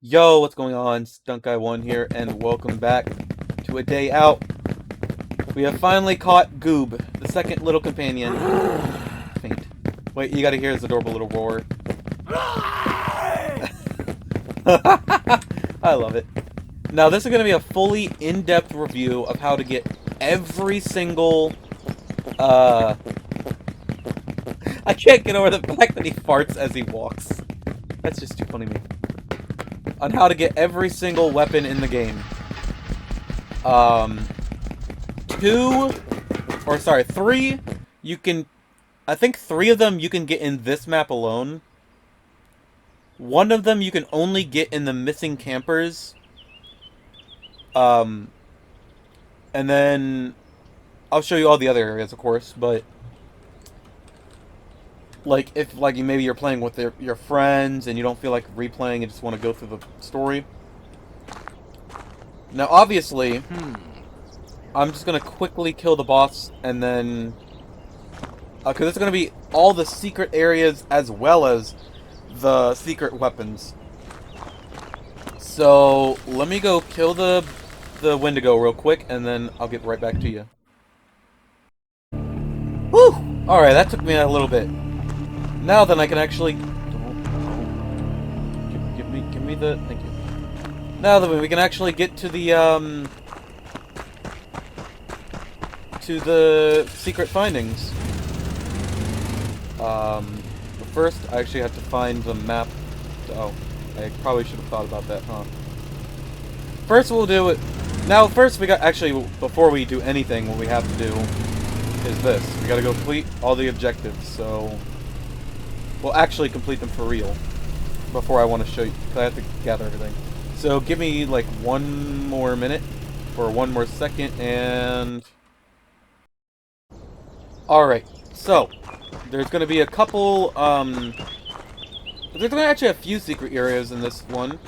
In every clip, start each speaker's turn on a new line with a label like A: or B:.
A: Yo, what's going on? Stunt Guy 1 here, and welcome back to a day out. We have finally caught Goob, the second little companion. Faint. Wait, you gotta hear his adorable little roar. I love it. Now, this is gonna be a fully in-depth review of how to get every single, I can't get over the fact that he farts as he walks. That's just too funny to me. On how to get every single weapon in the game. Three, you can, I think 3 of them you can get in this map alone. 1 of them you can only get in the missing campers. And then, I'll show you all the other areas, of course, but like, if, like, maybe you're playing with your friends and you don't feel like replaying and just want to go through the story. Now, obviously, I'm just going to quickly kill the boss and then... because it's going to be all the secret areas as well as the secret weapons. So, let me go kill the Wendigo real quick and then I'll get right back to you. Whew! Alright, that took me a little bit. Now then, I can actually... Give me the... Thank you. Now then, we can actually get to the, to the secret findings. But first, I actually have to find the map. Oh, I probably should have thought about that, huh? First, we'll do it... Now, first, we got... Actually, before we do anything, what we have to do is this. We gotta go complete all the objectives, so... We'll actually complete them for real before I want to show you, because I have to gather everything. So give me like 1 more minute, or 1 more second, and... Alright, so, there's going to be a couple, there's going to actually a few secret areas in this one.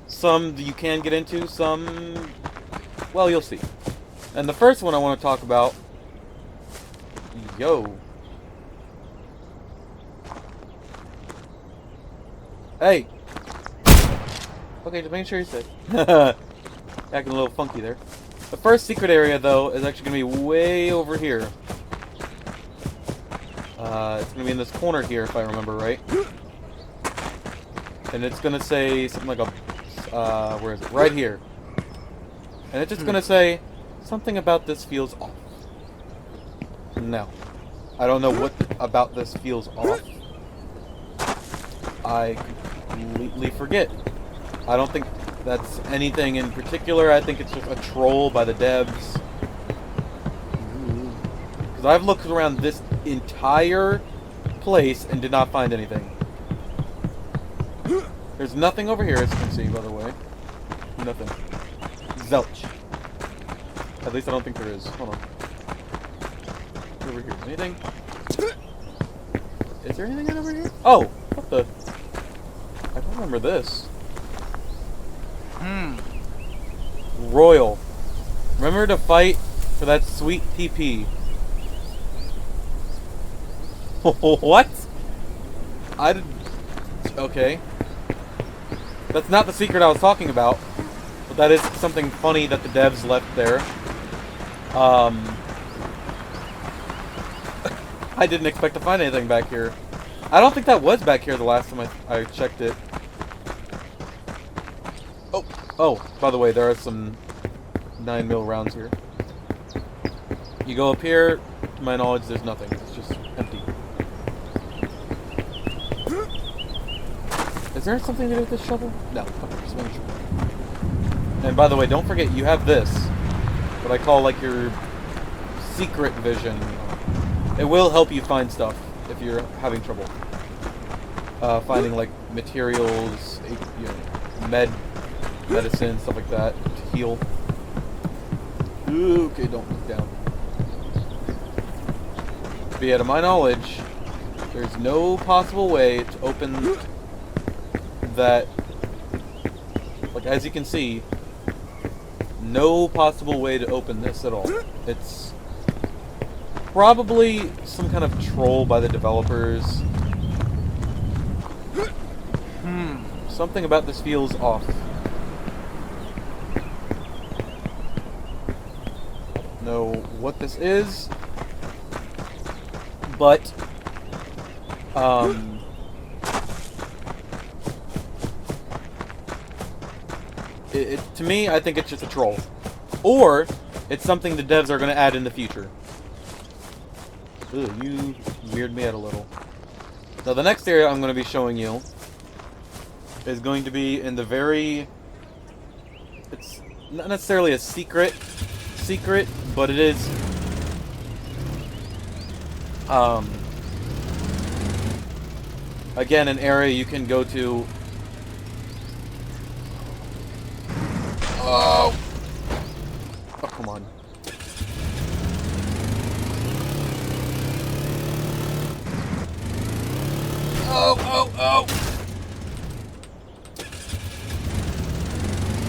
A: Some you can get into, some... Well, you'll see. And the first one I want to talk about... Yo. Hey! Okay, just making sure you're safe. Acting a little funky there. The first secret area, though, is actually going to be way over here. It's going to be in this corner here, if I remember right. And it's going to say something like a... where is it? Right here. And it's just going to say, something about this feels off. No. I don't know what about this feels off. I completely forget. I don't think that's anything in particular. I think it's just a troll by the devs. Because I've looked around this entire place and did not find anything. There's nothing over here, as you can see, by the way. Nothing. Zilch. At least I don't think there is. Hold on. Over here. Anything? Is there anything over here? Oh! What the... I don't remember this. Royal. Remember to fight for that sweet TP. What? I did... Okay. That's not the secret I was talking about. But that is something funny that the devs left there. I didn't expect to find anything back here. I don't think that was back here the last time I checked it. Oh, by the way, there are some 9mm rounds here. You go up here, to my knowledge, there's nothing. It's just empty. Is there something to do with this shovel? No. Okay, just making sure. And by the way, don't forget, you have this. What I call, like, your secret vision. It will help you find stuff if you're having trouble. Finding, like, materials, you know, medicine, stuff like that, to heal. Okay, don't look down. But yeah, to my knowledge, there's no possible way to open that. Like, as you can see, no possible way to open this at all. It's probably some kind of troll by the developers. Something about this feels off. Know what this is, but to me, I think it's just a troll, or it's something the devs are going to add in the future. Ugh, you weirded me out a little. Now the next area I'm going to be showing you is going to be in the very... It's not necessarily a secret, but it is... again, an area you can go to... Oh! Oh, come on. Oh!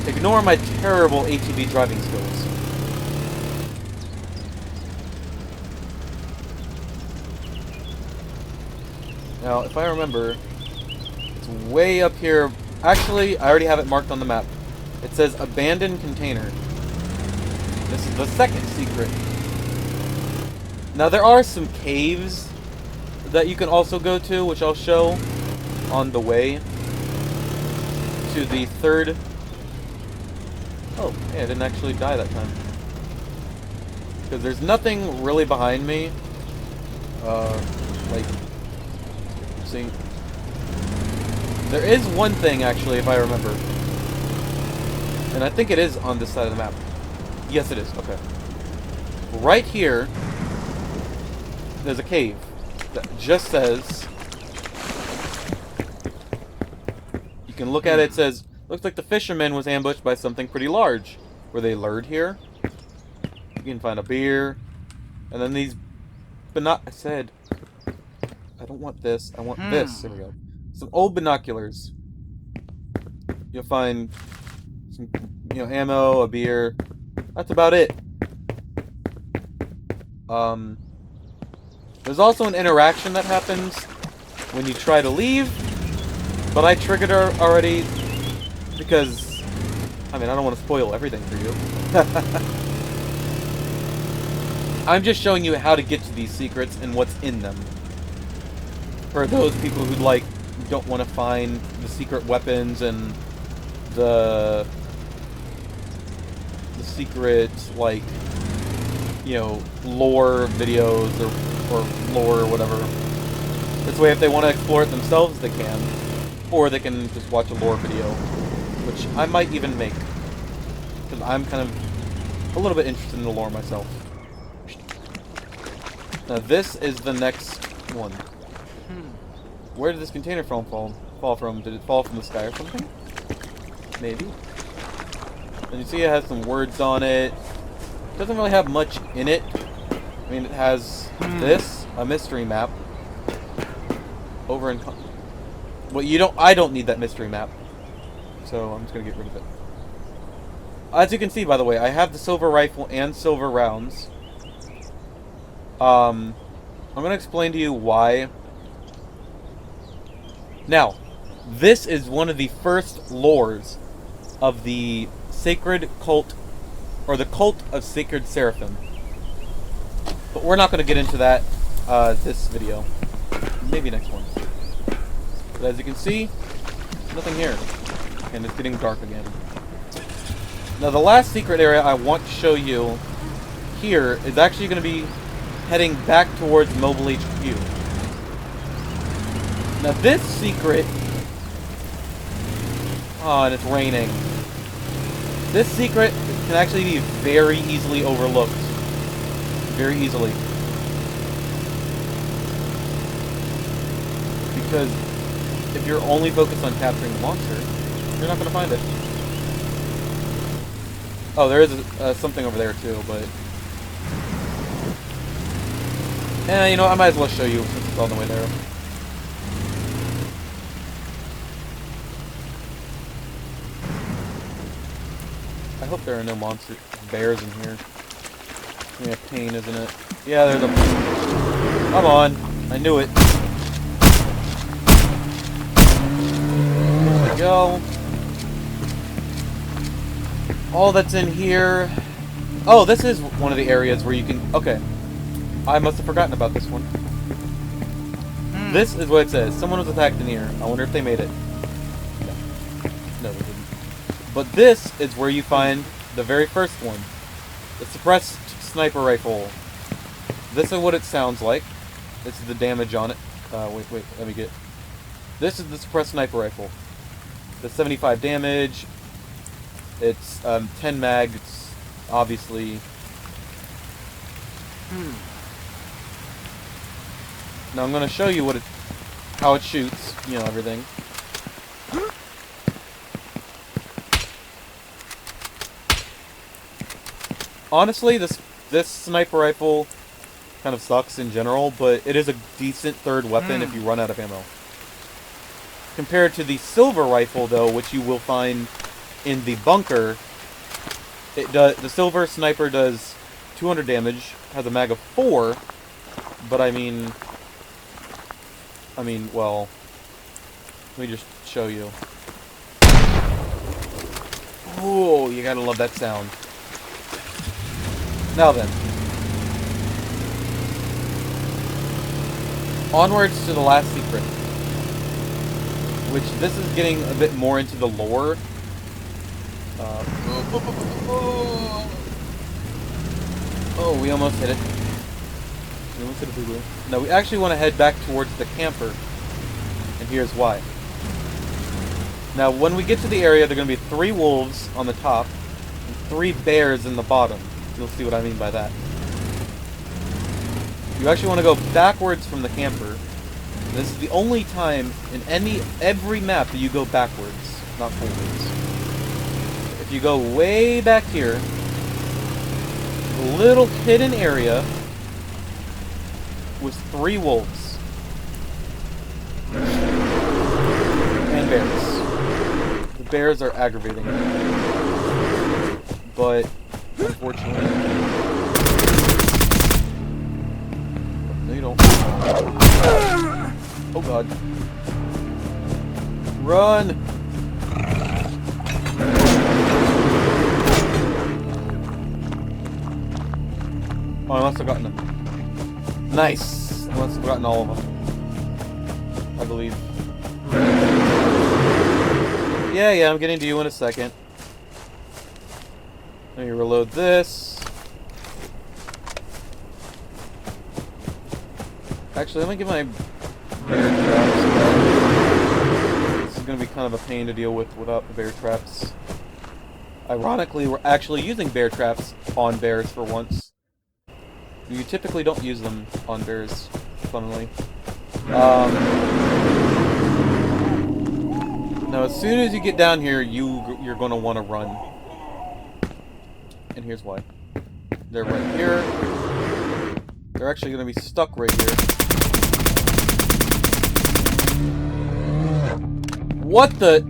A: Ignore my terrible ATV driving skills. Now, if I remember, it's way up here. Actually, I already have it marked on the map. It says abandoned container. This is the second secret. Now, there are some caves that you can also go to, which I'll show on the way to the third... Oh, hey, I didn't actually die that time. Because there's nothing really behind me. Like... See? There is one thing, actually, if I remember. And I think it is on this side of the map. Yes, it is. Okay. Right here, there's a cave that just says... You can look at it, it says... Looks like the fisherman was ambushed by something pretty large. Were they lured here? You can find a beer. And then these... But not... I said... I don't want this. I want this. There we go. Some old binoculars. You'll find some, ammo, a beer. That's about it. There's also an interaction that happens when you try to leave, but I triggered her already because, I don't want to spoil everything for you. I'm just showing you how to get to these secrets and what's in them. For those people who don't want to find the secret weapons and the secret lore videos or lore or whatever. This way, if they want to explore it themselves, they can, or they can just watch a lore video, which I might even make because I'm kind of a little bit interested in the lore myself. Now this is the next one. Where did this container fall from? Did it fall from the sky or something? Maybe. And you see it has some words on it. It doesn't really have much in it. It has this, a mystery map. Over in... Well, I don't need that mystery map. So I'm just gonna get rid of it. As you can see, by the way, I have the silver rifle and silver rounds. I'm gonna explain to you why. Now, this is one of the first lores of the sacred cult, or the cult of sacred seraphim. But we're not going to get into that this video. Maybe next one. But as you can see, nothing here. And it's getting dark again. Now the last secret area I want to show you here is actually going to be heading back towards Mobile HQ. Now this secret... Oh, and it's raining. This secret can actually be very easily overlooked. Very easily. Because if you're only focused on capturing the monster, you're not going to find it. Oh, there is something over there too, but... I might as well show you since it's all the way there. I hope there are no monster bears in here. Yeah, pain, isn't it? Yeah, there's a... Come on! I knew it. go. All that's in here... Oh, this is one of the areas where you can... Okay. I must have forgotten about this one. This is what it says. Someone was attacked in here. I wonder if they made it. No. No, they didn't. But this is where you find the very first one. The suppressed sniper rifle. This is what it sounds like. This is the damage on it. Wait, let me get... This is the suppressed sniper rifle. The 75 damage. It's 10 mags, obviously. Now I'm going to show you how it shoots, you know, everything. Honestly, this sniper rifle kind of sucks in general, but it is a decent third weapon if you run out of ammo. Compared to the silver rifle, though, which you will find in the bunker, the silver sniper does 200 damage, has a mag of 4, but I mean, well, let me just show you. Oh, you gotta love that sound. Now then. Onwards to the last secret. Which, this is getting a bit more into the lore. Oh, we almost hit it. We almost hit a boo-boo. No, we actually want to head back towards the camper. And here's why. Now, when we get to the area, there are going to be 3 wolves on the top, and 3 bears in the bottom. You'll see what I mean by that. You actually want to go backwards from the camper. This is the only time in every map that you go backwards, not forwards. If you go way back here, a little hidden area with 3 wolves. And bears. The bears are aggravating. But, unfortunately... No, you don't. Oh god. Run! Oh, I must have gotten them. Nice! I must have gotten all of them. I believe. Yeah, I'm getting to you in a second. Let me reload this. Actually, let me get my bear traps. This is going to be kind of a pain to deal with without the bear traps. Ironically, we're actually using bear traps on bears for once. You typically don't use them on bears, funnily. Now, as soon as you get down here, you're going to want to run. And here's why. They're right here. They're actually going to be stuck right here. What the?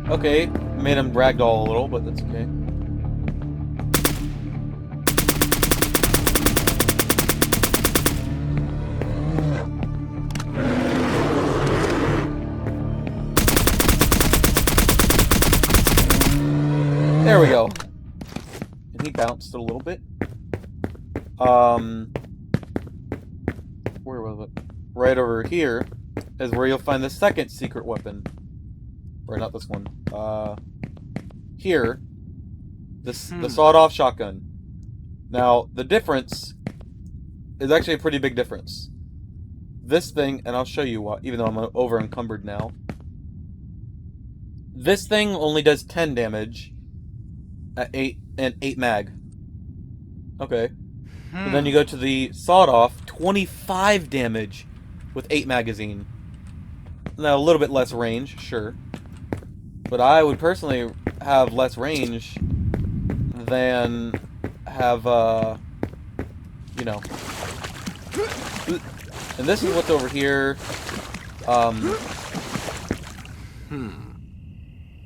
A: Okay, made him ragdoll a little, but that's okay. There we go. And he bounced a little bit. Where was it? Right over here is where you'll find the second secret weapon. Or not this one. Here. The sawed-off shotgun. Now, the difference is actually a pretty big difference. This thing, and I'll show you what, even though I'm over-encumbered now. This thing only does 10 damage at 8 mag. Okay. But then you go to the sawed-off, 25 damage with 8 magazine. Now, a little bit less range, sure. But I would personally have less range than have, you know. And this is what's over here.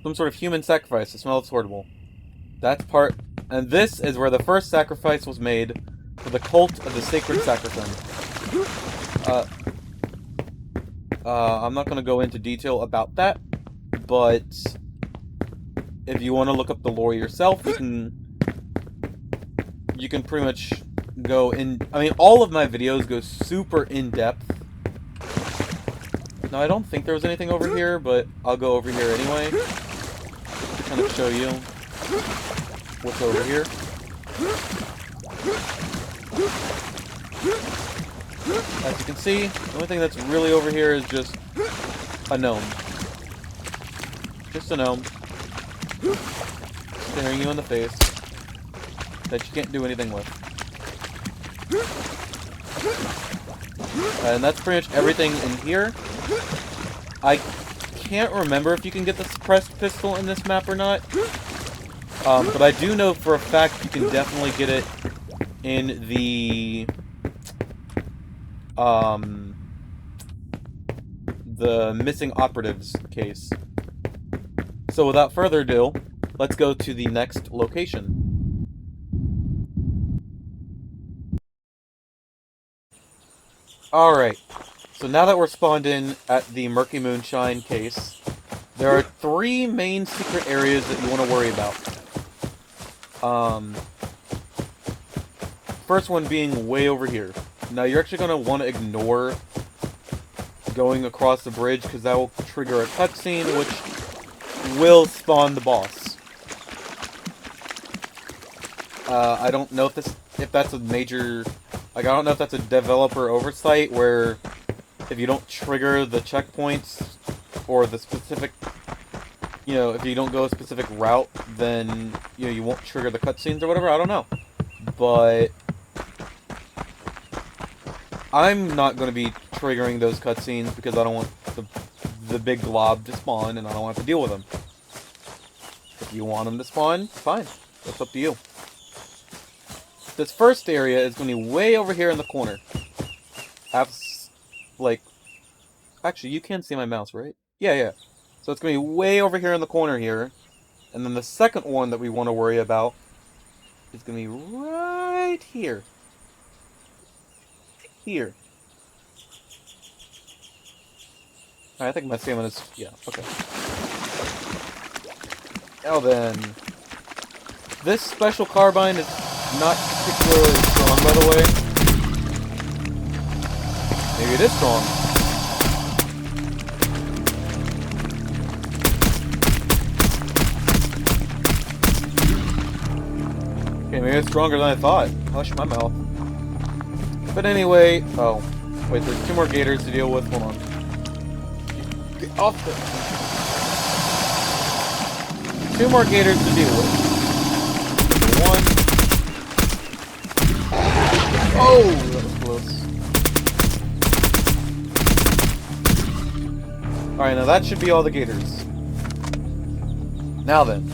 A: Some sort of human sacrifice. It smells horrible. That's part... And this is where the first sacrifice was made for the cult of the sacred sacrifice. I'm not going to go into detail about that, but if you want to look up the lore yourself, you can pretty much go in. I mean, all of my videos go super in depth. Now, I don't think there was anything over here, but I'll go over here anyway to kind of show you what's over here. As you can see, the only thing that's really over here is just a gnome. Just a gnome. Staring you in the face. That you can't do anything with. And that's pretty much everything in here. I can't remember if you can get the suppressed pistol in this map or not. But I do know for a fact you can definitely get it in the missing operatives case. So without further ado, let's go to the next location. Alright, so now that we're spawned in at the Murky Moonshine case, there are 3 main secret areas that you want to worry about. First one being way over here. Now you're actually going to want to ignore going across the bridge because that will trigger a cutscene which will spawn the boss. I don't know if that's a major... Like, I don't know if that's a developer oversight where if you don't trigger the checkpoints or the specific, you know, if you don't go a specific route, then, you know, you won't trigger the cutscenes or whatever. I don't know. But I'm not going to be triggering those cutscenes because I don't want the big glob to spawn and I don't want to deal with them. If you want them to spawn, fine. That's up to you. This first area is going to be way over here in the corner. Actually, you can see my mouse, right? Yeah. So it's going to be way over here in the corner here. And then the second one that we want to worry about is going to be right here. Here. I think my stamina's... Yeah, okay. Now then... This special carbine is not particularly strong, by the way. Maybe it is strong. Okay, maybe it's stronger than I thought. Hush my mouth. But anyway... Oh. Wait, there's 2 more gators to deal with. Hold on. Get off the... 2 more gators to deal with. 1. Oh, that was close. Alright, now that should be all the gators. Now then.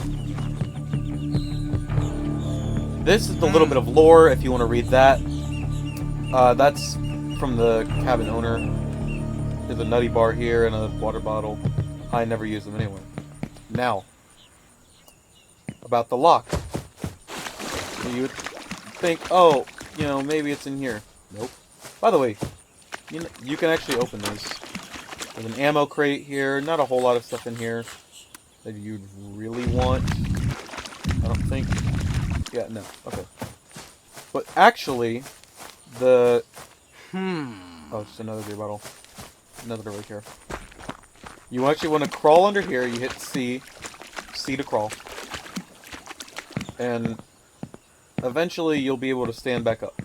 A: This is a little bit of lore, if you want to read that. That's from the cabin owner. There's a nutty bar here and a water bottle. I never use them anyway. Now. About the lock. You would think, oh, you know, maybe it's in here. Nope. By the way, you can actually open these. There's an ammo crate here. Not a whole lot of stuff in here that you'd really want. I don't think. Yeah, no. Okay. But actually, the... Oh, just another beer bottle. Another right here. You actually want to crawl under here. You hit C. C to crawl. And... eventually, you'll be able to stand back up.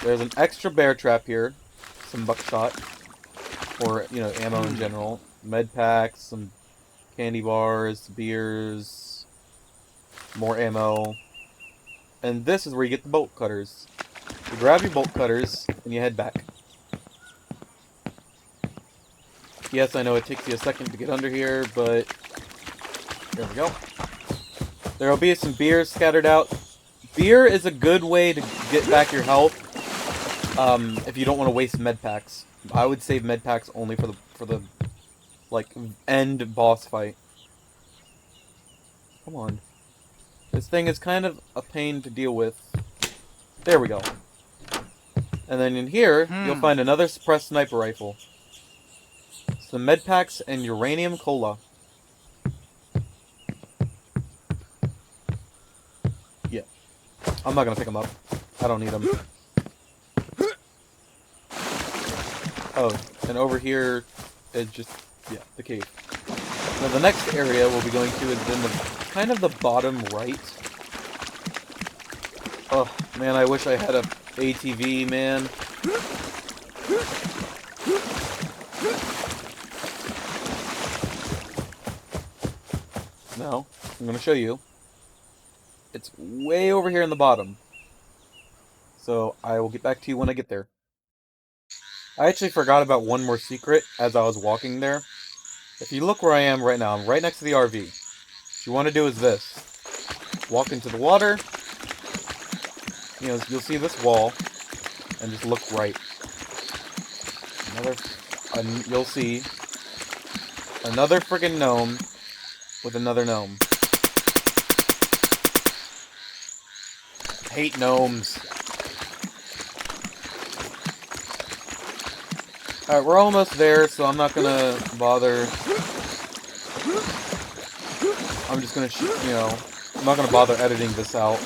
A: There's an extra bear trap here. Some buckshot. Or, you know, ammo in general. Med packs, some candy bars, beers, more ammo. And this is where you get the bolt cutters. You grab your bolt cutters, and you head back. Yes, I know it takes you a second to get under here, but... there we go. There will be some beer scattered out. Beer is a good way to get back your health. If you don't want to waste med packs. I would save med packs only for the like end boss fight. Come on. This thing is kind of a pain to deal with. There we go. And then in here, you'll find another suppressed sniper rifle. the med packs and uranium cola. Yeah. I'm not gonna pick them up. I don't need them. Oh, and over here is just, yeah, the cave. Now the next area we'll be going to is in the kind of the bottom right. Oh, man, I wish I had a ATV, man. Now, I'm going to show you. It's way over here in the bottom. So, I will get back to you when I get there. I actually forgot about one more secret as I was walking there. If you look where I am right now, I'm right next to the RV. What you want to do is this. Walk into the water. You know, you'll see this wall. And just look right. You'll see another friggin' gnome with another gnome. Hate gnomes. Alright, we're almost there, so I'm not gonna bother. I'm just gonna, I'm not gonna bother editing this out at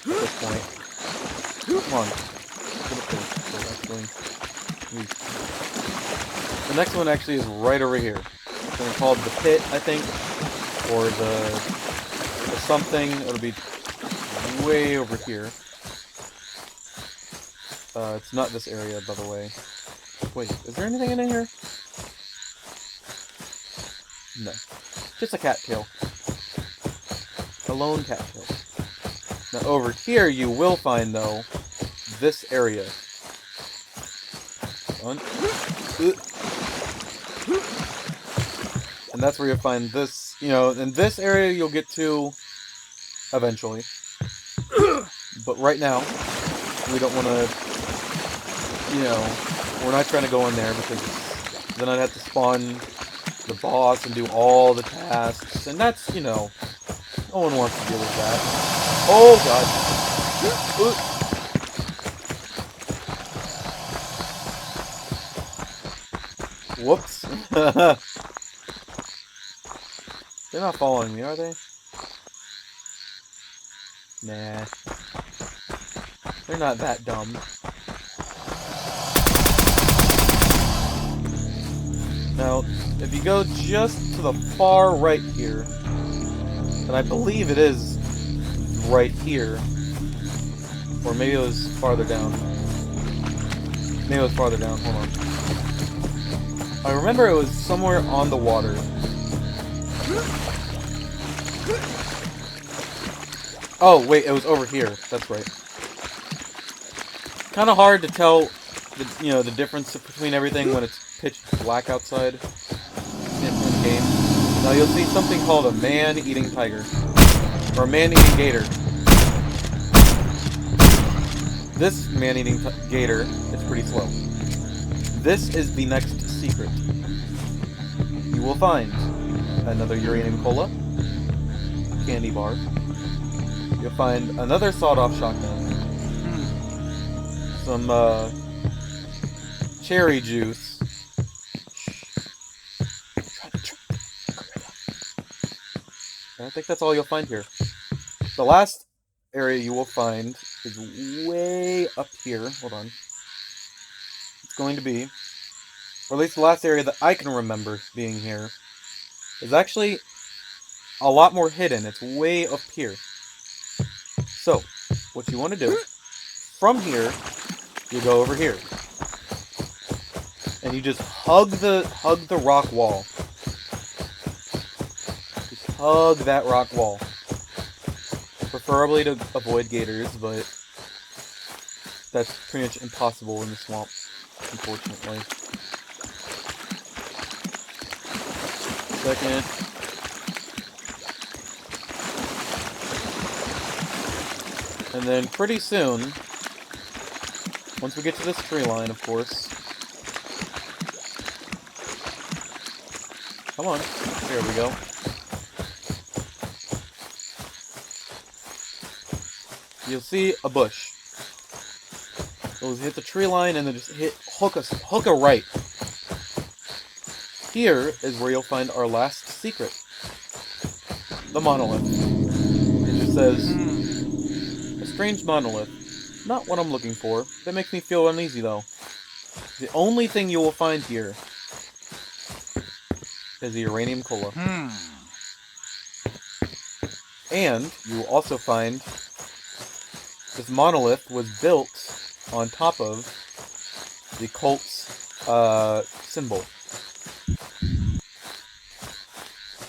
A: this point. Come on. Get up there. The next one actually is right over here. It's gonna be called the pit, I think. Or the something. It'll be way over here. It's not this area, by the way. Wait, is there anything in here? No. Just a cattail. A lone cattail. Now over here you will find, though, this area. And that's where you'll find this, in this area you'll get to eventually. But right now, we don't want to, we're not trying to go in there because then I'd have to spawn the boss and do all the tasks. And that's, no one wants to deal with that. Oh, God. Whoops. They're not following me, are they? Nah. They're not that dumb. Now, if you go just to the far right here, and I believe it is right here, or maybe it was farther down. Maybe it was farther down, hold on. I remember it was somewhere on the water. Oh, wait, it was over here. That's right. Kind of hard to tell, the difference between everything when it's pitch black outside in the game. Now you'll see something called a man-eating tiger. Or a man-eating gator. This man-eating gator is pretty slow. This is the next secret. You will find another uranium cola, candy bar. You'll find another sawed-off shotgun, some cherry juice. I think that's all you'll find here. The last area you will find is way up here. Hold on. It's going to be, or at least the last area that I can remember being here, is actually a lot more hidden. It's way up here. So, what you want to do, from here, you go over here. And you just hug the rock wall. Just hug that rock wall. Preferably to avoid gators, but that's pretty much impossible in the swamp, unfortunately. Second. And then pretty soon, once we get to this tree line, of course. Come on. There we go. You'll see a bush. You'll hit the tree line and then just hook a right. here is where you'll find our last secret. The monolith. It just says, a strange monolith. Not what I'm looking for. That makes me feel uneasy, though. The only thing you will find here is the uranium cola. And you will also find this monolith was built on top of the cult's symbol.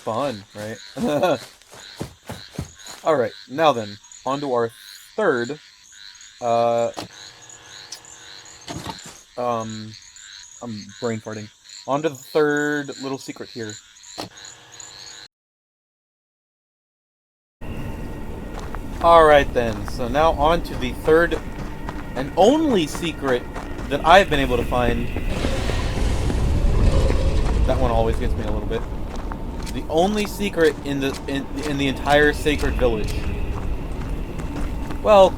A: Fun, right? Alright, now then, on to our third, I'm brain farting. On to the third little secret here. Alright then, so now on to the third and only secret that I've been able to find. That one always gets me a little bit. The only secret in the entire sacred village. Well,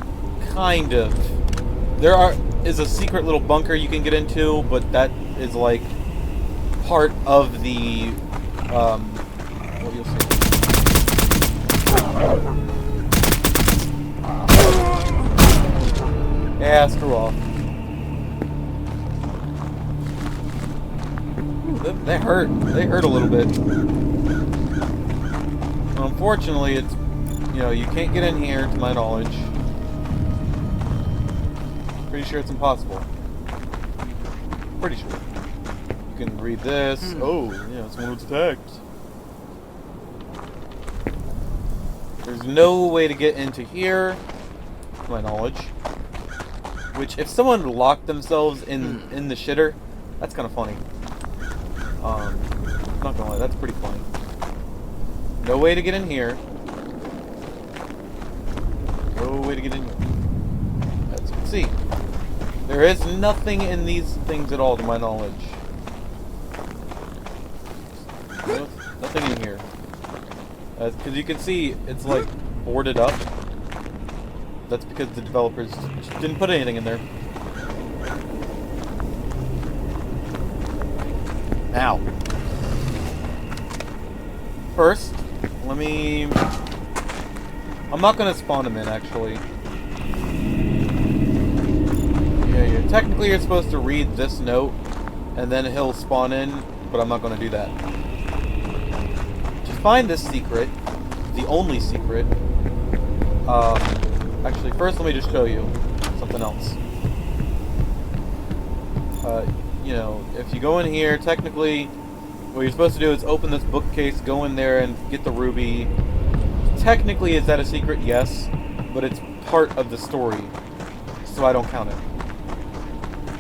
A: kind of. There is a secret little bunker you can get into, but that is like part of the well, you'll see. Yeah, screw off. Ooh, they hurt. They hurt a little bit. Unfortunately, it's, you know, you can't get in here, to my knowledge. Pretty sure it's impossible. Pretty sure. You can read this. Oh, yeah, someone was attacked. There's no way to get into here, to my knowledge. Which, if someone locked themselves in the shitter, that's kind of funny. I'm not gonna lie, that's pretty funny. No way to get in here. No way to get in here. As you can see, there is nothing in these things at all, to my knowledge. Nothing in here. Because you can see, it's like boarded up. That's because the developers just didn't put anything in there. Now, first, let me... I'm not going to spawn him in, actually. Yeah, technically you're supposed to read this note, and then he'll spawn in, but I'm not going to do that. To find this secret, the only secret, actually, first let me just show you something else. You know, if you go in here, technically, what you're supposed to do is open this bookcase, go in there, and get the ruby. Technically, is that a secret? Yes, but it's part of the story, so I don't count it.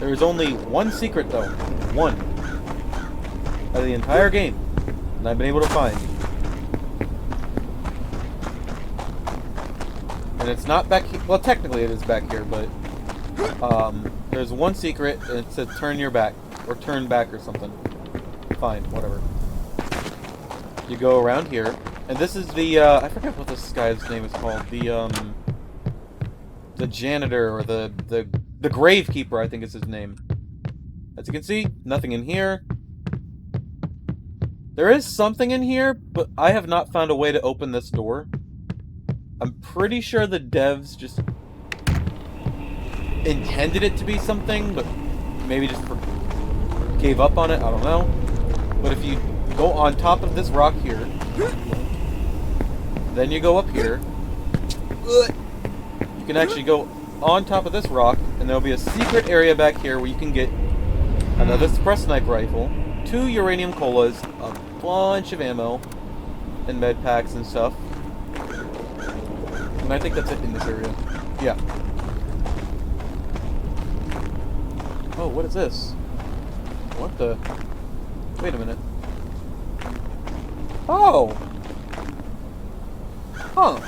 A: There is only one secret, though. One. Out of the entire game, and I've been able to find. And it's not back here. Well, technically it is back here, but there's one secret, and it says turn your back, or turn back or something. Fine, whatever. You go around here, and this is the, I forget what this guy's name is called. The janitor, or the gravekeeper, I think is his name. As you can see, nothing in here. There is something in here, but I have not found a way to open this door. I'm pretty sure the devs just intended it to be something, but maybe just gave up on it, I don't know. But if you go on top of this rock here, then you go up here, you can actually go on top of this rock, and there'll be a secret area back here where you can get another suppressed sniper rifle, 2 uranium colas, a bunch of ammo, and med packs and stuff. And I think that's it in this area. Yeah. Oh, what is this? What the... Wait a minute. Oh! Huh.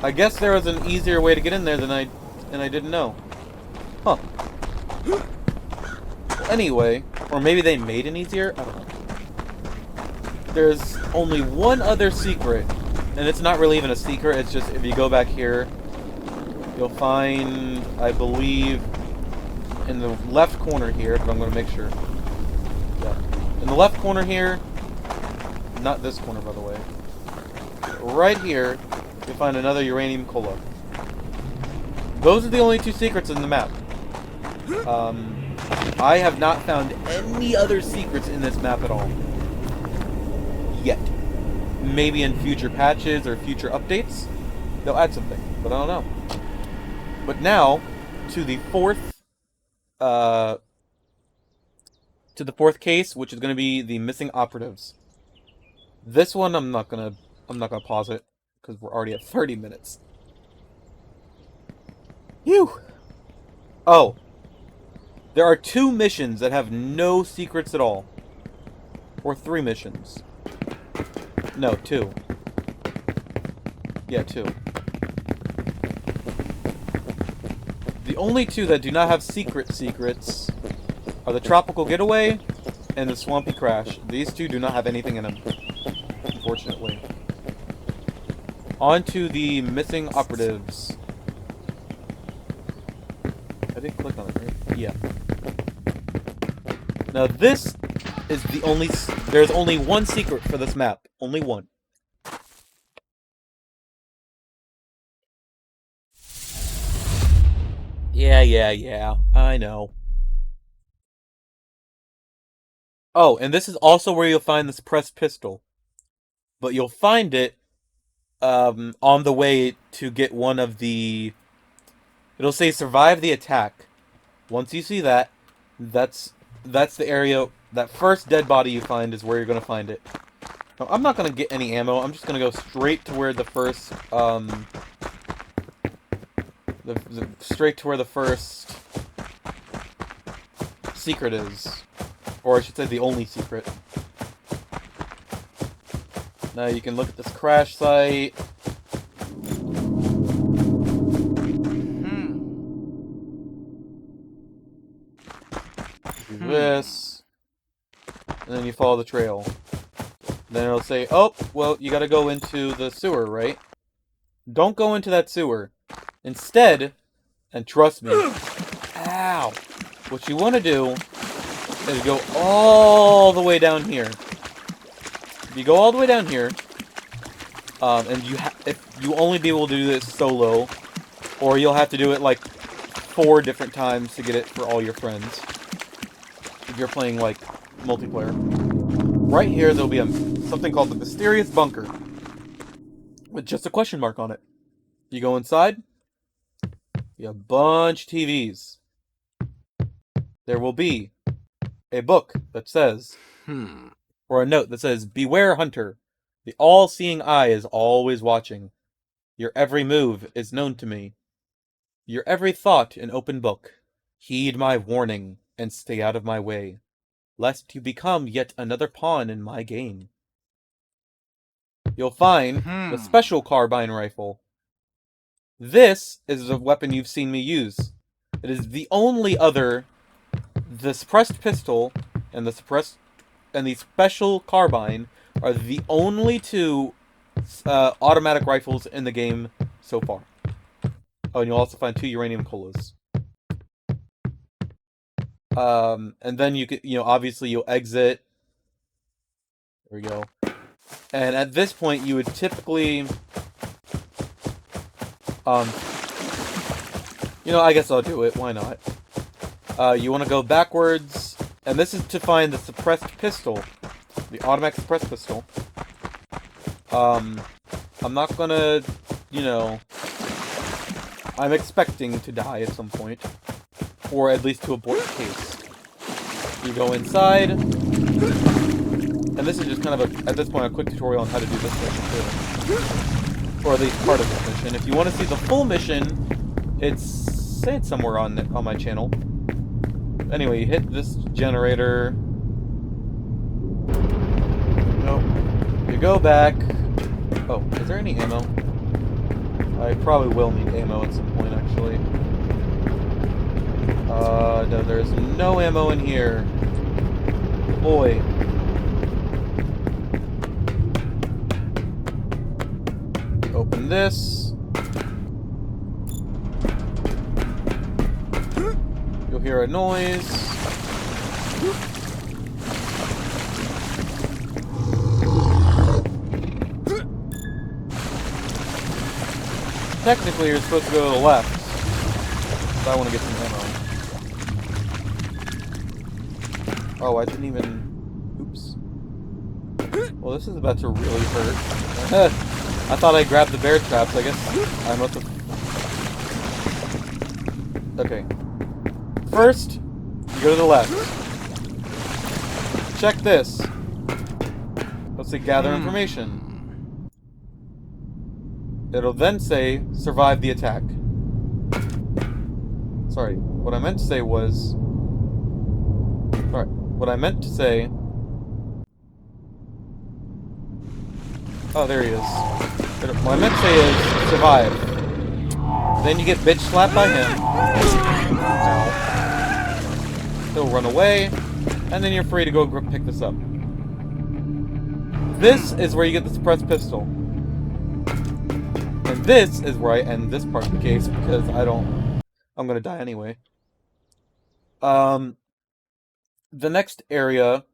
A: I guess there was an easier way to get in there than I didn't know. Huh. Anyway, or maybe they made an easier? I don't know. There's only one other secret, and it's not really even a secret, it's just if you go back here, you'll find, I believe, in the left corner here, but I'm going to make sure. In the left corner here, not this corner by the way, right here, you'll find another uranium cola. Those are the only 2 secrets in the map. I have not found any other secrets in this map at all. Yet. Maybe in future patches or future updates, they'll add something, but I don't know. But now, to the fourth case, which is going to be the missing operatives. This one, I'm not gonna pause it because we're already at 30 minutes. Phew. Oh, there are 2 missions that have no secrets at all, or 3 missions. No, 2. Yeah, 2. The only 2 that do not have secrets are the Tropical Getaway and the Swampy Crash. These 2 do not have anything in them, unfortunately. On to the missing operatives. I didn't click on it, right? Yeah. Now this is the only... There's only 1 secret for this map. Only 1. Yeah. I know. Oh, and this is also where you'll find the suppressed pistol. But you'll find it on the way to get one of the... It'll say survive the attack. Once you see that, that's the area... That first dead body you find is where you're going to find it. Now, I'm not going to get any ammo. I'm just going to go straight to where the first... straight to where the first secret is. Or I should say the only secret. Now you can look at this crash site. Do this. And then you follow the trail. Then it'll say, oh, well, you gotta go into the sewer, right? Don't go into that sewer. Instead, and trust me, ow, what you want to do is go all the way down here. If you go all the way down here, and if you only be able to do this solo, or you'll have to do it like 4 different times to get it for all your friends. If you're playing like multiplayer. Right here, there'll be something called the mysterious bunker, with just a question mark on it. You go inside. You have a bunch of TVs. There will be a book that says, or a note that says, beware hunter, the all-seeing eye is always watching. Your every move is known to me. Your every thought an open book. Heed my warning and stay out of my way, lest you become yet another pawn in my game. You'll find the special carbine rifle. This is the weapon you've seen me use. It is the only other... The suppressed pistol and the special carbine are the only 2 automatic rifles in the game so far. Oh, and you'll also find 2 uranium colas. And then you could, obviously you'll exit. There we go. And at this point, you would typically... I guess I'll do it. Why not? You want to go backwards, and this is to find the suppressed pistol. The automatic suppressed pistol. I'm not gonna, I'm expecting to die at some point. Or at least to abort the case. You go inside, and this is just kind of, at this point, a quick tutorial on how to do this mission too. Or at least part of this mission. If you want to see the full mission, it's somewhere on my channel. Anyway, you hit this generator. Nope. You go back. Oh, is there any ammo? I probably will need ammo at some point, actually. No, there's no ammo in here. Boy. Open this. You'll hear a noise. technically you're supposed to go to the left. So I want to get some ammo. Oh, I didn't even... Oops. Well, this is about to really hurt. I thought I grabbed the bear traps. I guess I must have... Okay. First, you go to the left. Check this. Let's say gather information. It'll then say survive the attack. Sorry, what I meant to say was... Alright, what I meant to say... Oh, there he is. What I meant to say is survive. Then you get bitch slapped by him. Ow. He'll run away, and then you're free to go pick this up. This is where you get the suppressed pistol. And this is where I end this part of the case, because I'm gonna die anyway. The next area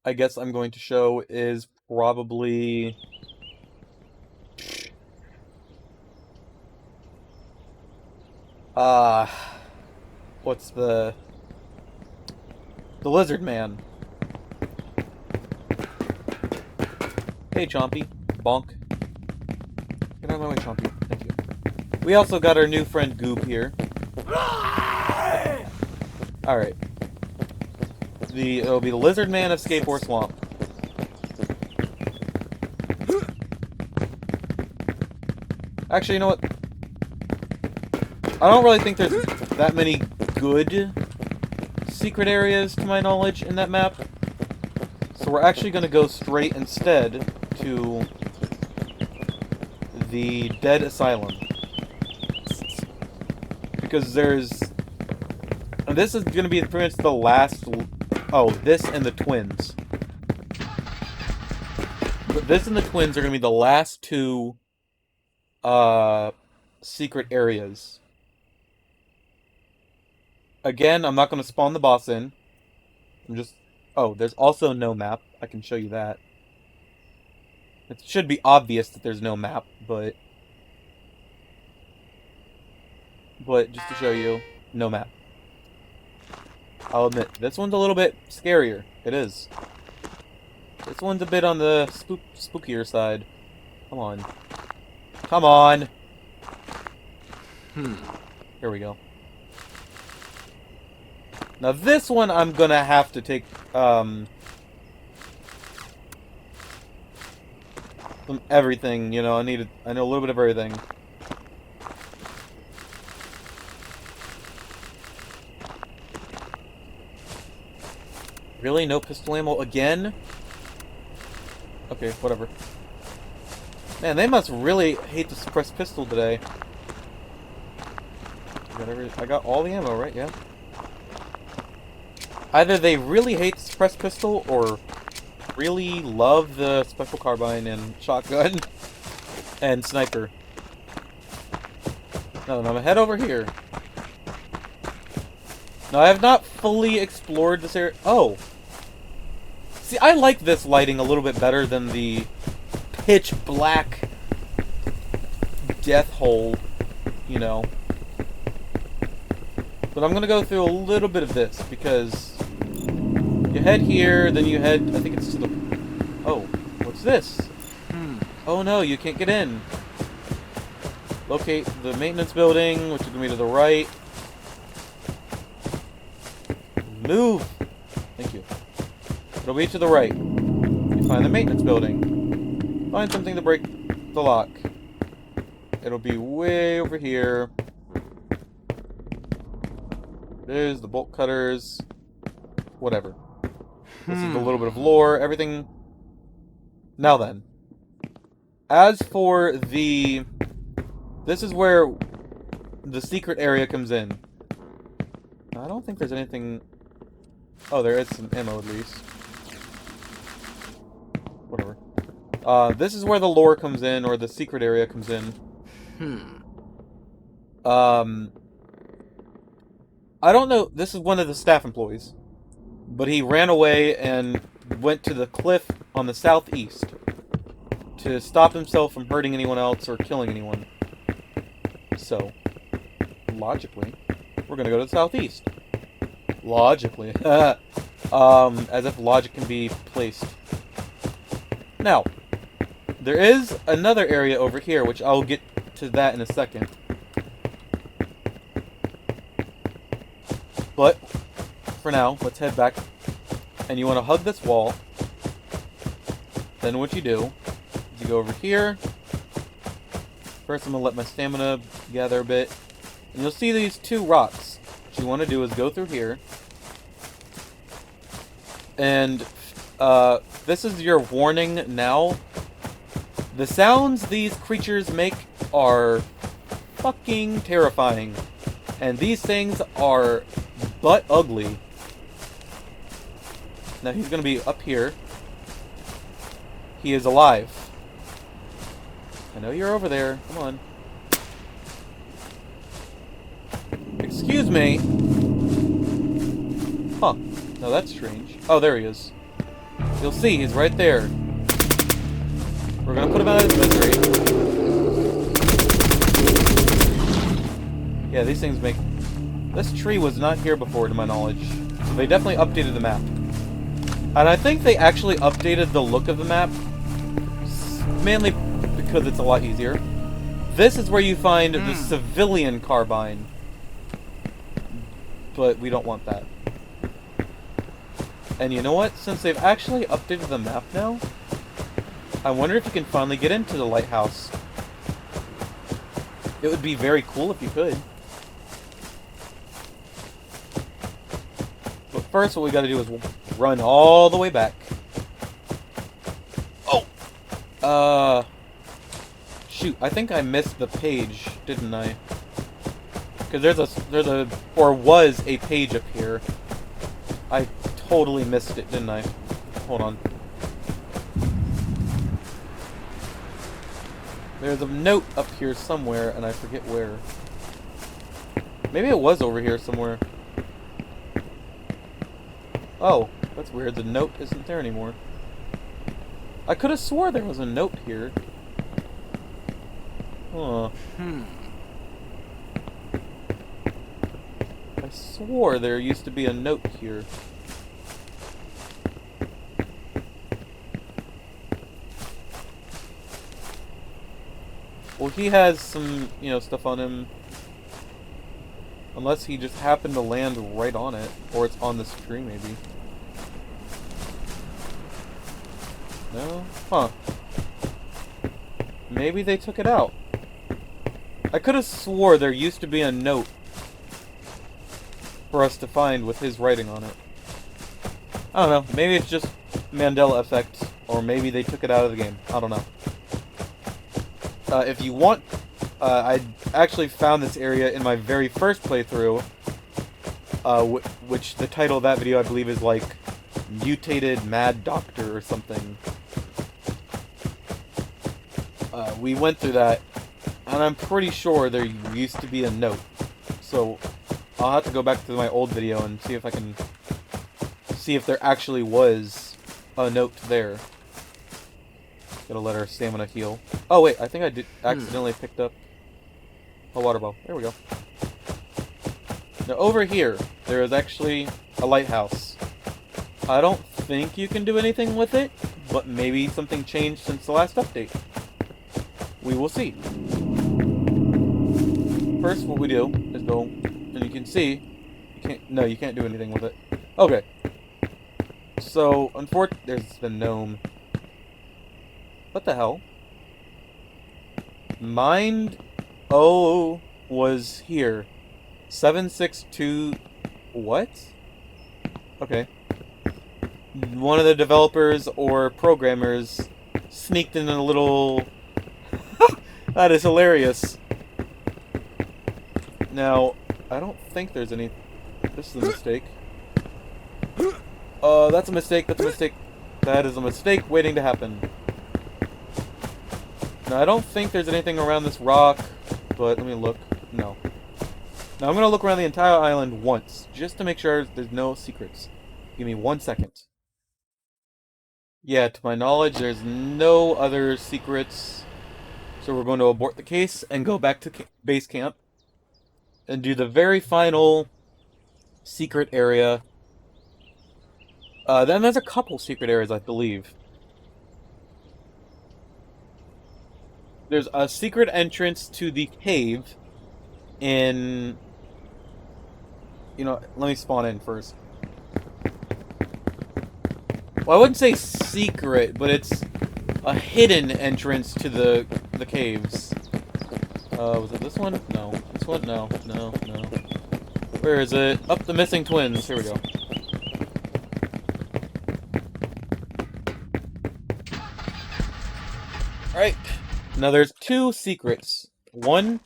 A: I guess I'm going to show is probably... what's the lizard man. Hey, Chompy. Bonk. Get out of my way, Chompy. Thank you. We also got our new friend Goop here. Alright. It'll be the lizard man of Skateboard Swamp. Actually, you know what? I don't really think there's that many good secret areas, to my knowledge, in that map. So we're actually going to go straight instead to the Dead Asylum. Because there's... And this is going to be pretty much the last... Oh, this and the twins. But this and the twins are going to be the last two secret areas. Again, I'm not going to spawn the boss in. I'm just... Oh, there's also no map. I can show you that. It should be obvious that there's no map, but just to show you, no map. I'll admit, this one's a little bit scarier. It is. This one's a bit on the spookier side. Come on. Come on! Here we go. Now this one I'm gonna have to take, some everything, you know, I know a little bit of everything. Really? No pistol ammo again? Okay, whatever. Man, they must really hate the suppressed pistol today. I got all the ammo, right? Yeah. Either they really hate the suppressed pistol, or really love the special carbine and shotgun and sniper. No, I'm gonna head over here. Now, I have not fully explored this area. Oh! See, I like this lighting a little bit better than the pitch black death hole, you know. But I'm gonna go through a little bit of this, because you head here, then you head, I think it's to the... Oh, what's this? Oh no, you can't get in. Locate the maintenance building, which is gonna be to the right. Move! Thank you. It'll be to the right. You find the maintenance building. Find something to break the lock. It'll be way over here. There's the bolt cutters. Whatever. This is a little bit of lore. Everything. Now then. As for the... This is where the secret area comes in. I don't think there's anything... Oh, there is some ammo at least. Whatever. This is where the lore comes in, or the secret area comes in. I don't know. This is one of the staff employees. But he ran away and went to the cliff on the southeast to stop himself from hurting anyone else or killing anyone. So, logically, we're gonna go to the southeast. Logically. As if logic can be placed. Now, there is another area over here, which I'll get to that in a second. But, for now, let's head back. And you want to hug this wall. Then what you do is you go over here. First I'm going to let my stamina gather a bit. And you'll see these two rocks. What you want to do is go through here. And this is your warning now. The sounds these creatures make are fucking terrifying. And these things are butt ugly. Now he's going to be up here. He is alive. I know you're over there. Come on. Excuse me. Huh. Now that's strange. Oh, there he is. You'll see, he's right there. We're gonna put him out of his misery. Yeah, these things make... This tree was not here before, to my knowledge. So they definitely updated the map. And I think they actually updated the look of the map. Mainly because it's a lot easier. This is where you find the civilian carbine. But we don't want that. And you know what? Since they've actually updated the map now, I wonder if you can finally get into the lighthouse. It would be very cool if you could. But first what we gotta do is run all the way back. Oh! Shoot, I think I missed the page, didn't I? Because was a page up here. I totally missed it, didn't I? Hold on. There's a note up here somewhere, and I forget where. Maybe it was over here somewhere. Oh, that's weird. The note isn't there anymore. I could have swore there was a note here. Huh. I swore there used to be a note here. Well, he has some, stuff on him. Unless he just happened to land right on it. Or it's on this tree, maybe. No? Huh. Maybe they took it out. I could have swore there used to be a note for us to find with his writing on it. I don't know. Maybe it's just Mandela effect. Or maybe they took it out of the game. I don't know. If you want, I actually found this area in my very first playthrough, which the title of that video I believe is like Mutated Mad Doctor or something. We went through that, and I'm pretty sure there used to be a note. So I'll have to go back to my old video and see if I can see if there actually was a note there. Gotta let our stamina heal. Oh wait, I think I did accidentally picked up a water ball. There we go. Now over here, there is actually a lighthouse. I don't think you can do anything with it, but maybe something changed since the last update. We will see. First, what we do is go, and you can see, you can't do anything with it. Okay. So, unfortunately, there's the gnome. What the hell? Mind was here. 762... What? Okay. One of the developers or programmers sneaked in a little... That is hilarious. Now, I don't think there's any... This is a mistake. That's a mistake, that's a mistake. That is a mistake waiting to happen. Now, I don't think there's anything around this rock, but let me look. No. Now, I'm going to look around the entire island once, just to make sure there's no secrets. Give me 1 second. Yeah, to my knowledge, there's no other secrets. So we're going to abort the case and go back to base camp and do the very final secret area. Then there's a couple secret areas, I believe. There's a secret entrance to the cave in... You know, let me spawn in first. Well, I wouldn't say secret, but it's a hidden entrance to the caves. Was it this one? No. This one? No. No. No. Where is it? Up the missing twins. Here we go. Alright. Now there's two secrets. One...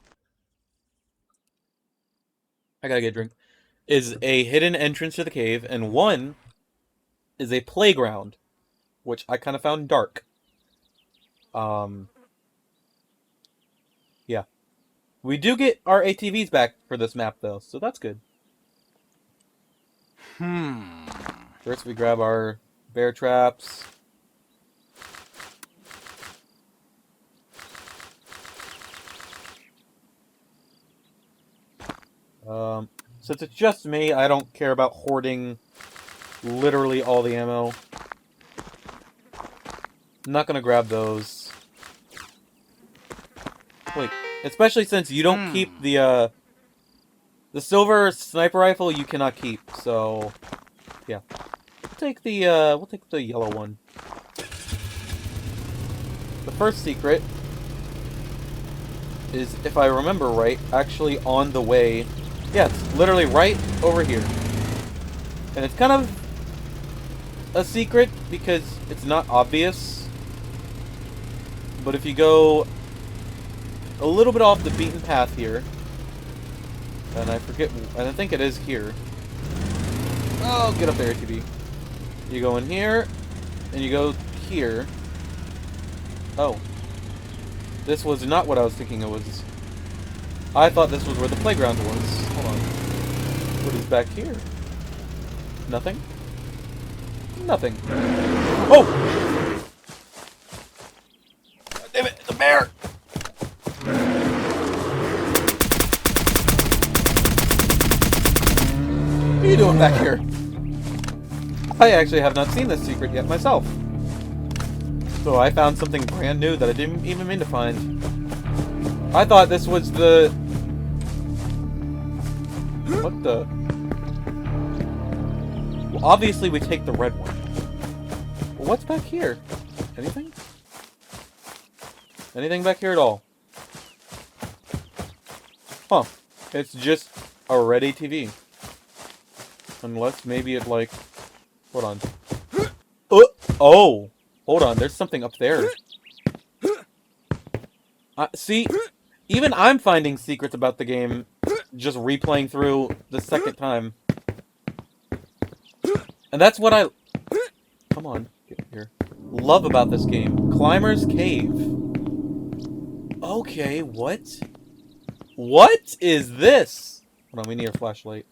A: I gotta get a drink. Is a hidden entrance to the cave, and one is a playground, which I kind of found dark. Yeah. We do get our ATVs back for this map, though, so that's good. First, we grab our bear traps. Since it's just me, I don't care about hoarding literally all the ammo. I'm not gonna grab those. Wait, especially since you don't keep the silver sniper rifle, you cannot keep, so yeah. We'll take the yellow one. The first secret is, if I remember right, actually on the way. Yeah, it's literally right over here. And it's kind of a secret because it's not obvious. But if you go a little bit off the beaten path here, and I think it is here. Oh, get up there, ATV. You go in here, and you go here. Oh. This was not what I was thinking it was. I thought this was where the playground was. Hold on. What is back here? Nothing? Nothing. Oh! God damn it, it's a bear! What are you doing back here? I actually have not seen this secret yet myself. So I found something brand new that I didn't even mean to find. I thought this was the... What the... Well, obviously we take the red one. Well, what's back here? Anything? Anything back here at all? Huh. It's just a red ATV. Unless maybe it like... Hold on. Oh! Hold on, there's something up there. See? Even I'm finding secrets about the game just replaying through the second time. And that's what I... Come on, get here. Love about this game. Climber's Cave. Okay, what? What is this? Hold on, we need a flashlight.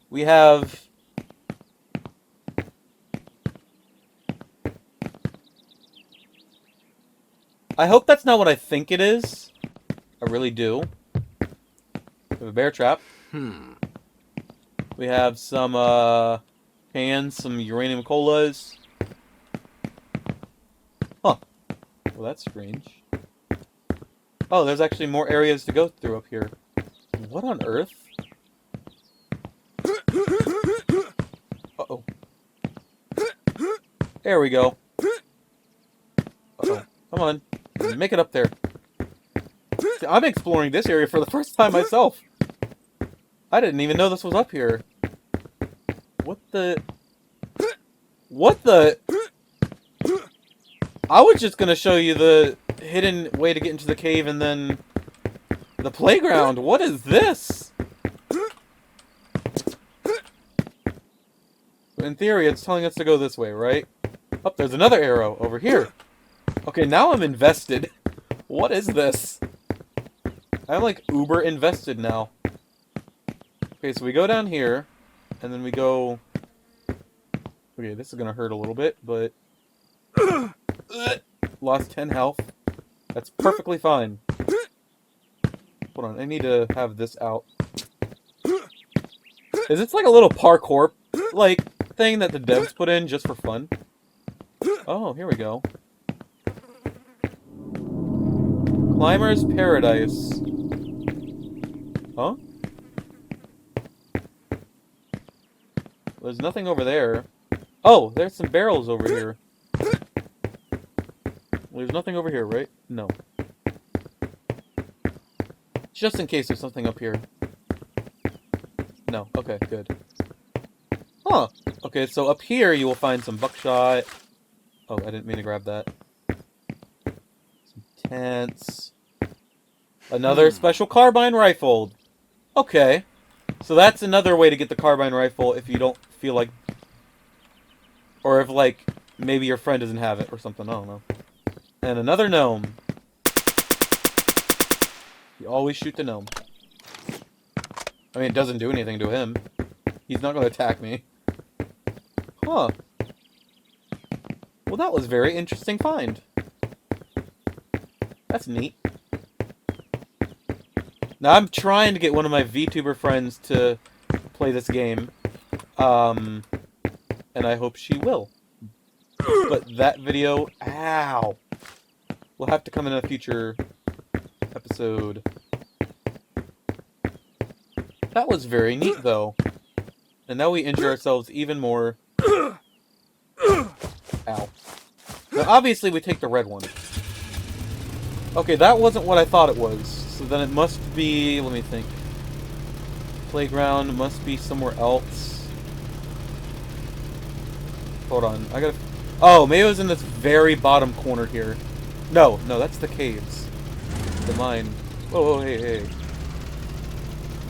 A: We have... I hope that's not what I think it is. I really do. We have a bear trap. We have some, cans, some uranium colas. Huh. Well, that's strange. Oh, there's actually more areas to go through up here. What on earth? Uh-oh. There we go. Uh-oh. Come on. Make it up there. See, I'm exploring this area for the first time myself. I didn't even know this was up here. What the... What the... I was just gonna show you the hidden way to get into the cave and then... The playground. What is this? In theory, it's telling us to go this way, right? Oh, there's another arrow over here. Okay, now I'm invested. What is this? I'm like uber invested now. Okay, so we go down here, and then we go... this is gonna hurt a little bit, but... Lost 10 health. That's perfectly fine. Hold on, I need to have this out. Is this like a little parkour, like, thing that the devs put in just for fun? Oh, here we go. Climber's Paradise. Huh? There's nothing over there. Oh, there's some barrels over here. There's nothing over here, right? No. Just in case there's something up here. No. Okay, good. Huh. Okay, so up here you will find some buckshot. Oh, I didn't mean to grab that. Some tents. Another special carbine rifle. Okay. So that's another way to get the carbine rifle if you don't feel like... Or if, like, maybe your friend doesn't have it or something. I don't know. And another gnome. You always shoot the gnome. I mean, it doesn't do anything to him. He's not going to attack me. Huh. Well, that was a very interesting find. That's neat. Now, I'm trying to get one of my VTuber friends to play this game. And I hope she will. But that video... Ow! Will have to come in a future episode. That was very neat, though. And now we injure ourselves even more. Ow. Now, obviously, we take the red one. Okay, that wasn't what I thought it was. So then it must be... Let me think. Playground must be somewhere else. Hold on. I gotta... Oh, maybe it was in this very bottom corner here. No, that's the caves. The mine. Whoa, hey.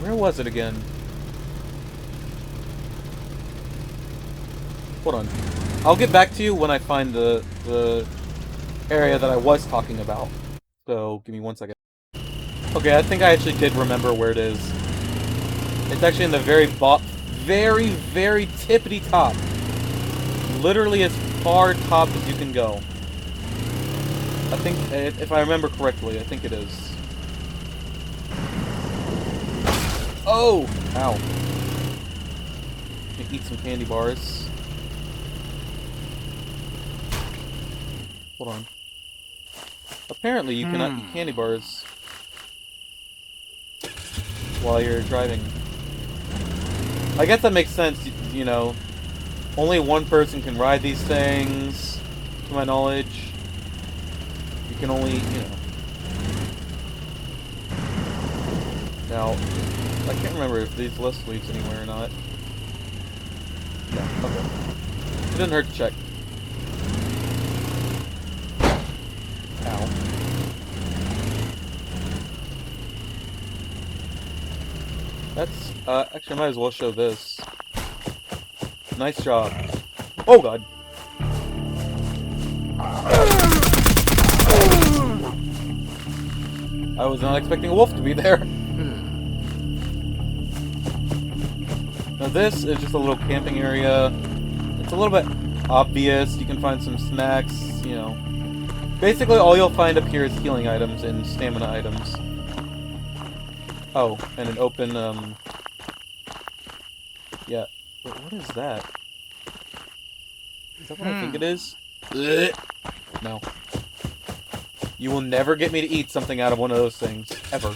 A: Where was it again? Hold on. I'll get back to you when I find the area that I was talking about. So, give me 1 second. Okay, I think I actually did remember where it is. It's actually in the very tippity top. Literally as far top as you can go. I think, if I remember correctly, I think it is. Oh! Ow. Can eat some candy bars. Hold on. Apparently you cannot eat candy bars while you're driving. I guess that makes sense, you know. Only one person can ride these things, to my knowledge. You can only, you know. Now, I can't remember if these list leads anywhere or not. No, okay. It didn't hurt to check. Ow. That's, actually I might as well show this. Nice job. Oh god! I was not expecting a wolf to be there. Now this is just a little camping area. It's a little bit obvious. You can find some snacks, you know. Basically all you'll find up here is healing items and stamina items. Oh, and an open, yeah. Wait, what is that? Is that what I think it is? No. You will never get me to eat something out of one of those things. Ever.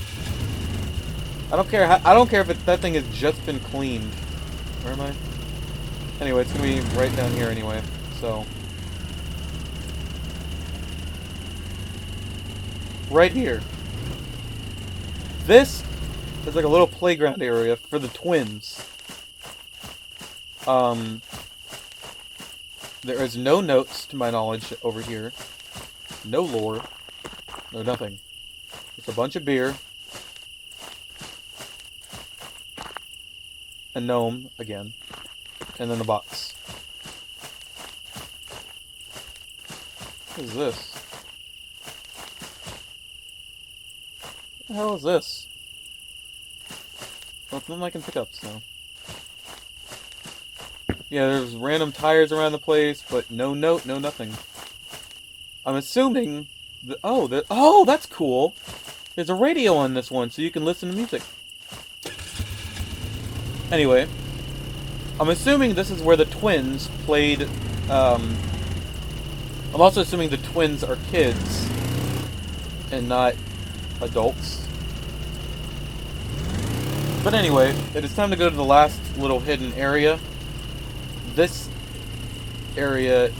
A: I don't care if that thing has just been cleaned. Where am I? Anyway, it's gonna be right down here anyway, so. Right here. This is like a little playground area for the twins. There is no notes, to my knowledge, over here. No lore. No nothing. Just a bunch of beer. A gnome, again. And then a box. What is this? What the hell is this? Well, it's nothing I can pick up, so. Yeah, there's random tires around the place, but no note, no nothing. I'm assuming Oh, that's cool. There's a radio on this one, so you can listen to music. Anyway, I'm assuming this is where the twins played. I'm also assuming the twins are kids and not adults. But anyway, it is time to go to the last little hidden area. This area,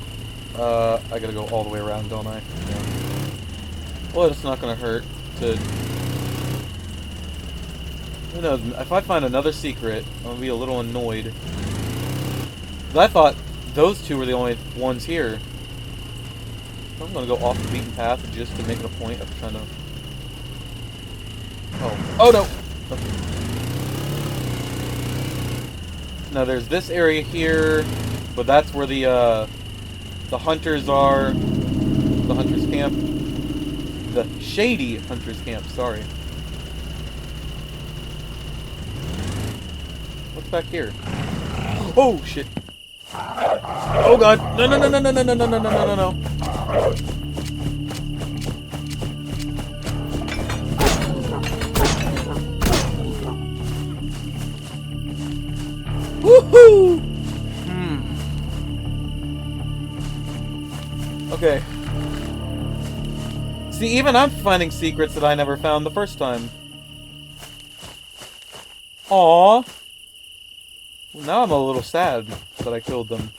A: I gotta go all the way around, don't I? Yeah. Well, it's not gonna hurt to... Who knows, if I find another secret, I'm gonna be a little annoyed. But I thought those two were the only ones here. I'm gonna go off the beaten path just to make it a point of trying to... Oh no! Okay. Now there's this area here, but that's where the hunters are. The hunters camp. The shady hunters camp, sorry. What's back here? Oh shit! Oh god! No no no no no no no no no no no no! Woohoo! Okay. See, even I'm finding secrets that I never found the first time. Aww. Well, now I'm a little sad that I killed them.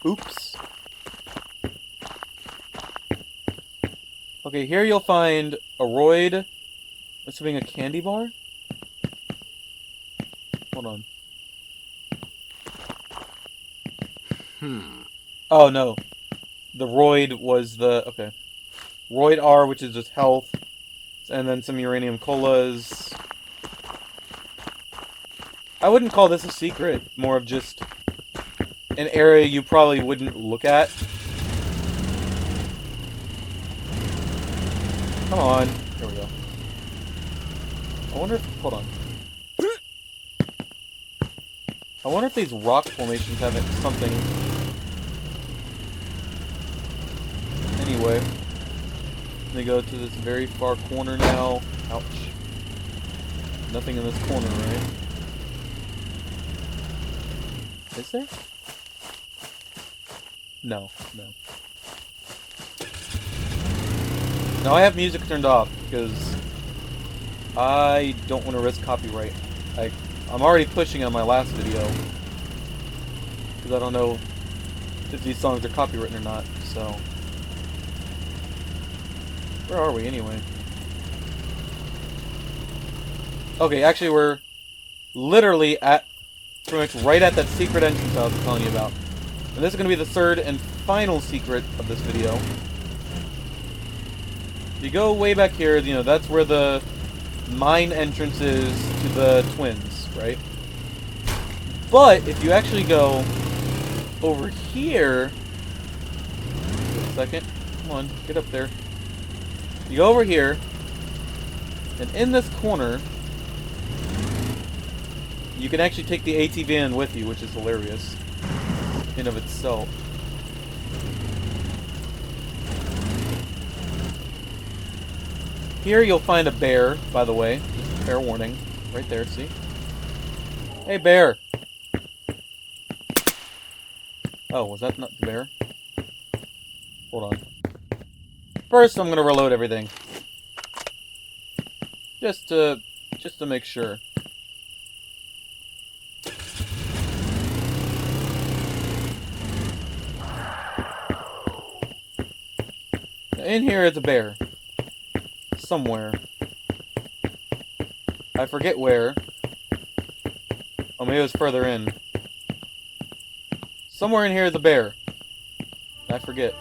A: Oops. Okay, here you'll find a roid. Assuming a candy bar? Hold on. Oh, no. The roid was the... Okay. Roid R, which is just health. And then some uranium colas. I wouldn't call this a secret. More of just an area you probably wouldn't look at. Come on. Here we go. I wonder if... Hold on. I wonder if these rock formations have something... Anyway. Let me go to this very far corner now. Ouch. Nothing in this corner, right? Is there? No, no. Now I have music turned off because I don't want to risk copyright. I'm already pushing on my last video because I don't know if these songs are copywritten or not, so... Where are we, anyway? Okay, actually we're literally at... pretty much right at that secret entrance I was telling you about. And this is going to be the third and final secret of this video. If you go way back here, you know, that's where the mine entrance is to the twins, right? But if you actually go over here... Wait a second. Come on, get up there. You go over here, and in this corner, you can actually take the ATV in with you, which is hilarious in of itself. Here you'll find a bear, by the way. Just a fair warning. Right there, see? Hey, bear! Oh, was that not the bear? Hold on. First, I'm gonna reload everything. Just to make sure. In here is a bear. Somewhere. I forget where. Oh, maybe it was further in. Somewhere in here is a bear. I forget.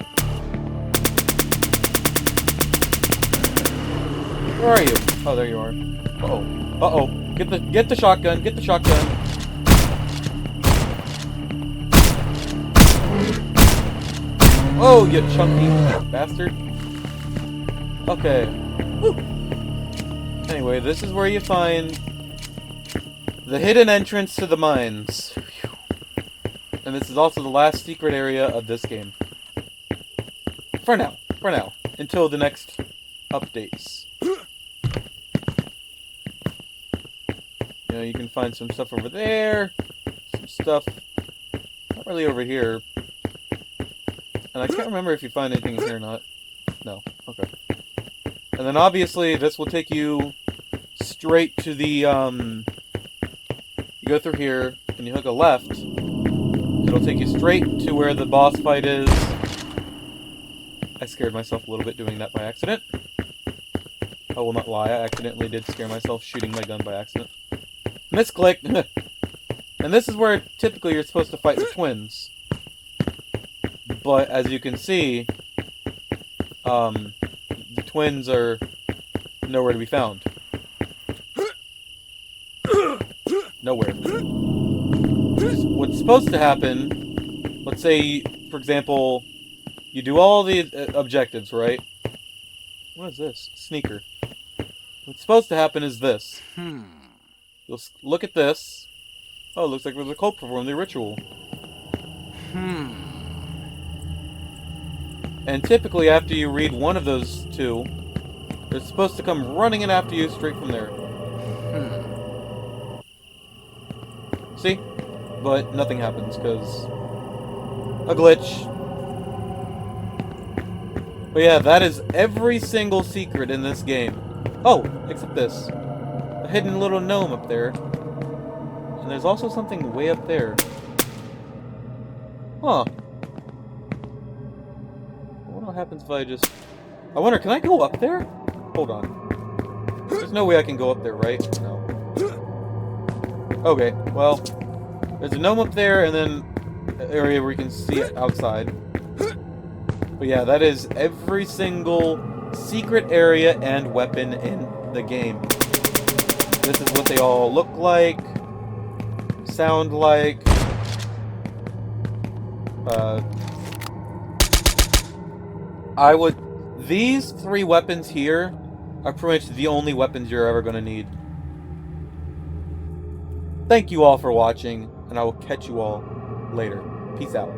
A: Where are you? Oh, there you are. Uh-oh. Uh-oh. Get the shotgun. Get the shotgun. Oh, you chunky bastard. Okay. Woo. Anyway, this is where you find the hidden entrance to the mines. And And this is also the last secret area of this game. For now. For now. Until the next updates. You know, you can find some stuff over there. Some stuff... not really over here. And I can't remember if you find anything in here or not. No. Okay. And then obviously this will take you straight to the, you go through here, and you hook a left. It'll take you straight to where the boss fight is. I scared myself a little bit doing that by accident. I will not lie, I accidentally did scare myself shooting my gun by accident. Misclick! And this is where typically you're supposed to fight the twins. But as you can see, the twins are nowhere to be found. Nowhere. What's supposed to happen, let's say, for example, you do all the objectives, right? What is this? Sneaker. What's supposed to happen is this. You'll look at this. Oh, it looks like there's a cult perform the ritual. And typically after you read one of those two, they're supposed to come running in after you straight from there. See? But nothing happens, because... a glitch. But yeah, that is every single secret in this game. Oh, except this. A hidden little gnome up there. And there's also something way up there. Huh. What happens if I just... I wonder, can I go up there? Hold on. There's no way I can go up there, right? No. Okay, well... there's a gnome up there, and then an area where you can see it outside. But yeah, that is every single secret area and weapon in the game. This is what they all look like, sound like. These three weapons here are pretty much the only weapons you're ever going to need. Thank you all for watching, and I will catch you all later. Peace out.